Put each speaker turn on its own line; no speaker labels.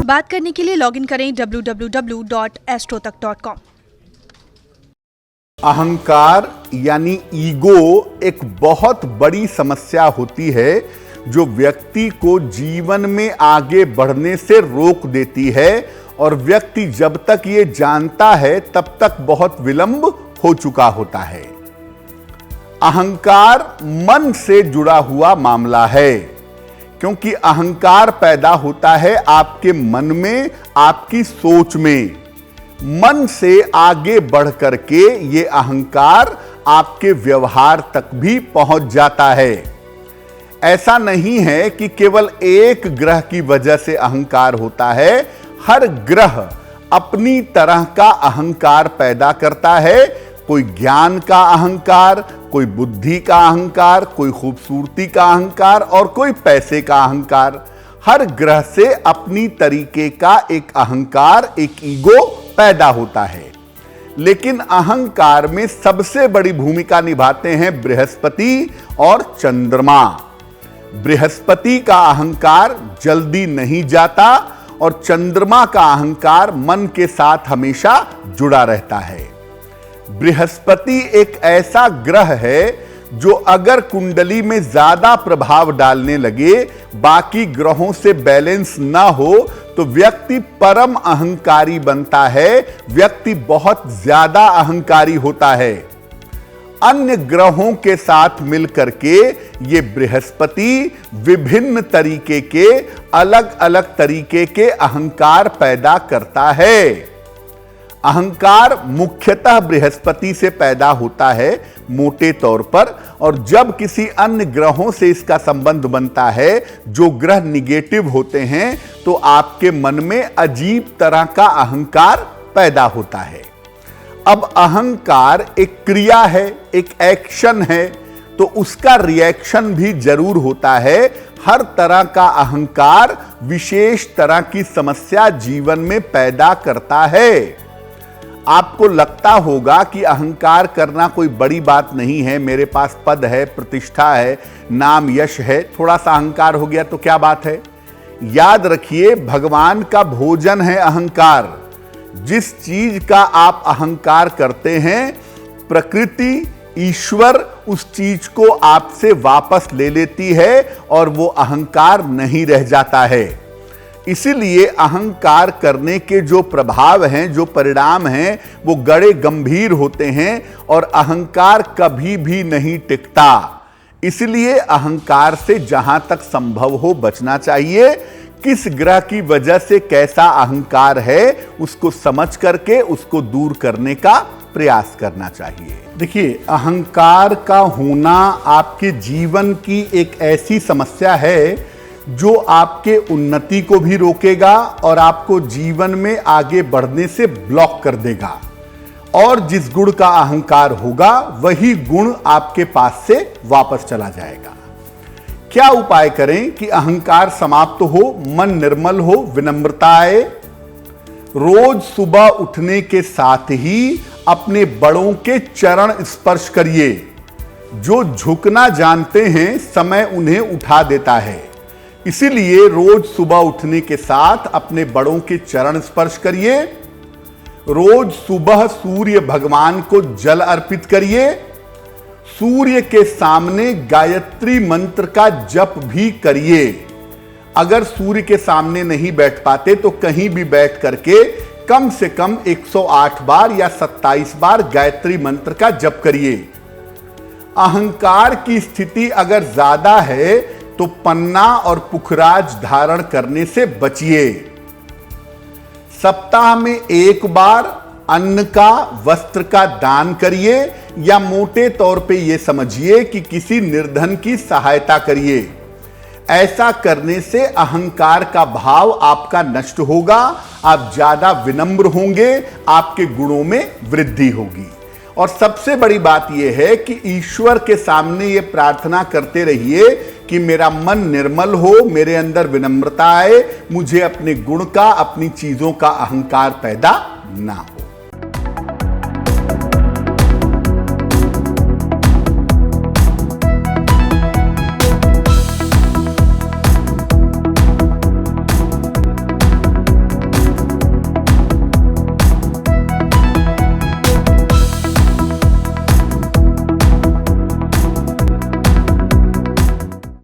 बात करने के लिए लॉगिन करें www.astrotak.com।
अहंकार यानी ईगो एक बहुत बड़ी समस्या होती है जो व्यक्ति को जीवन में आगे बढ़ने से रोक देती है, और व्यक्ति जब तक ये जानता है तब तक बहुत विलंब हो चुका होता है। अहंकार मन से जुड़ा हुआ मामला है, क्योंकि अहंकार पैदा होता है आपके मन में, आपकी सोच में। मन से आगे बढ़ करके ये अहंकार आपके व्यवहार तक भी पहुंच जाता है। ऐसा नहीं है कि केवल एक ग्रह की वजह से अहंकार होता है, हर ग्रह अपनी तरह का अहंकार पैदा करता है। कोई ज्ञान का अहंकार, कोई बुद्धि का अहंकार, कोई खूबसूरती का अहंकार और कोई पैसे का अहंकार। हर ग्रह से अपनी तरीके का एक अहंकार, एक ईगो पैदा होता है। लेकिन अहंकार में सबसे बड़ी भूमिका निभाते हैं बृहस्पति और चंद्रमा। बृहस्पति का अहंकार जल्दी नहीं जाता और चंद्रमा का अहंकार मन के साथ हमेशा जुड़ा रहता है। बृहस्पति एक ऐसा ग्रह है जो अगर कुंडली में ज्यादा प्रभाव डालने लगे, बाकी ग्रहों से बैलेंस ना हो, तो व्यक्ति परम अहंकारी बनता है, व्यक्ति बहुत ज्यादा अहंकारी होता है। अन्य ग्रहों के साथ मिलकर के ये बृहस्पति विभिन्न तरीके के, अलग अलग तरीके के अहंकार पैदा करता है। अहंकार मुख्यतः बृहस्पति से पैदा होता है मोटे तौर पर, और जब किसी अन्य ग्रहों से इसका संबंध बनता है, जो ग्रह निगेटिव होते हैं, तो आपके मन में अजीब तरह का अहंकार पैदा होता है। अब अहंकार एक क्रिया है, एक एक्शन है, तो उसका रिएक्शन भी जरूर होता है। हर तरह का अहंकार विशेष तरह की समस्या जीवन में पैदा करता है। आपको लगता होगा कि अहंकार करना कोई बड़ी बात नहीं है, मेरे पास पद है, प्रतिष्ठा है, नाम यश है, थोड़ा सा अहंकार हो गया तो क्या बात है। याद रखिए, भगवान का भोजन है अहंकार। जिस चीज का आप अहंकार करते हैं, प्रकृति, ईश्वर उस चीज को आपसे वापस ले लेती है और वो अहंकार नहीं रह जाता है। इसीलिए अहंकार करने के जो प्रभाव हैं, जो परिणाम हैं, वो बड़े गंभीर होते हैं और अहंकार कभी भी नहीं टिकता। इसलिए अहंकार से जहां तक संभव हो बचना चाहिए। किस ग्रह की वजह से कैसा अहंकार है, उसको समझ करके उसको दूर करने का प्रयास करना चाहिए। देखिए, अहंकार का होना आपके जीवन की एक ऐसी समस्या है जो आपके उन्नति को भी रोकेगा और आपको जीवन में आगे बढ़ने से ब्लॉक कर देगा। और जिस गुण का अहंकार होगा, वही गुण आपके पास से वापस चला जाएगा। क्या उपाय करें कि अहंकार समाप्त हो, मन निर्मल हो, विनम्रता आए? रोज सुबह उठने के साथ ही अपने बड़ों के चरण स्पर्श करिए। जो झुकना जानते हैं, समय उन्हें उठा देता है। इसीलिए रोज सुबह उठने के साथ अपने बड़ों के चरण स्पर्श करिए। रोज सुबह सूर्य भगवान को जल अर्पित करिए। सूर्य के सामने गायत्री मंत्र का जप भी करिए। अगर सूर्य के सामने नहीं बैठ पाते तो कहीं भी बैठ करके कम से कम 108 बार या 27 बार गायत्री मंत्र का जप करिए। अहंकार की स्थिति अगर ज्यादा है तो पन्ना और पुखराज धारण करने से बचिए। सप्ताह में एक बार अन्न का, वस्त्र का दान करिए, या मोटे तौर पे ये समझिए कि किसी निर्धन की सहायता करिए। ऐसा करने से अहंकार का भाव आपका नष्ट होगा, आप ज्यादा विनम्र होंगे, आपके गुणों में वृद्धि होगी। और सबसे बड़ी बात यह है कि ईश्वर के सामने ये प्रार्थना करते रहिए कि मेरा मन निर्मल हो, मेरे अंदर विनम्रता आए, मुझे अपने गुण का, अपनी चीजों का अहंकार पैदा ना हो।